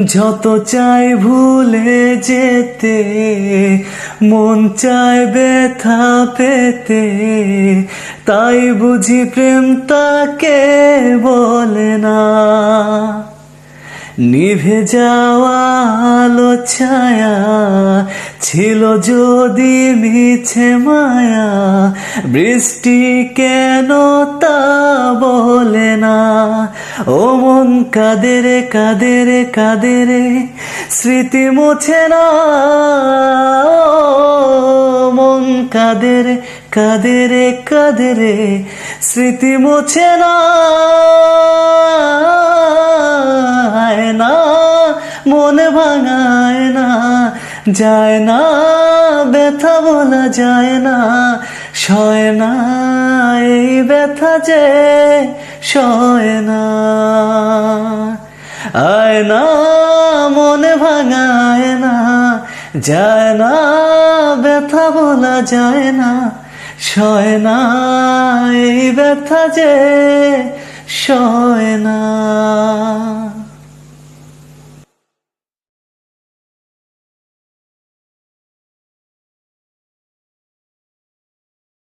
যত চাই ভুলে যেতে, মন চায় ব্যথা পেতে, তাই বুঝি প্রেম তাকে বলে না। নিভে যাওয়া আলো ছায়া ছিল যদি মিছে মায়া, বৃষ্টি কেন তা বলে না। ও মন কাঁদে রে কাঁদে রে কাঁদে রে, স্মৃতি মোছে না। ও মন কাঁদে রে কাঁদে রে কাঁদে রে, স্মৃতি মোছে না। মনে ভাঙায় না, যায় না, ব্যথা বলা যায় না, সয় না এই ব্যথা যে সয় না। আয় না, মনে ভাঙায় না, যায় না, ব্যথা বলা যায় না, সয় না এই ব্যথা যে সয় না।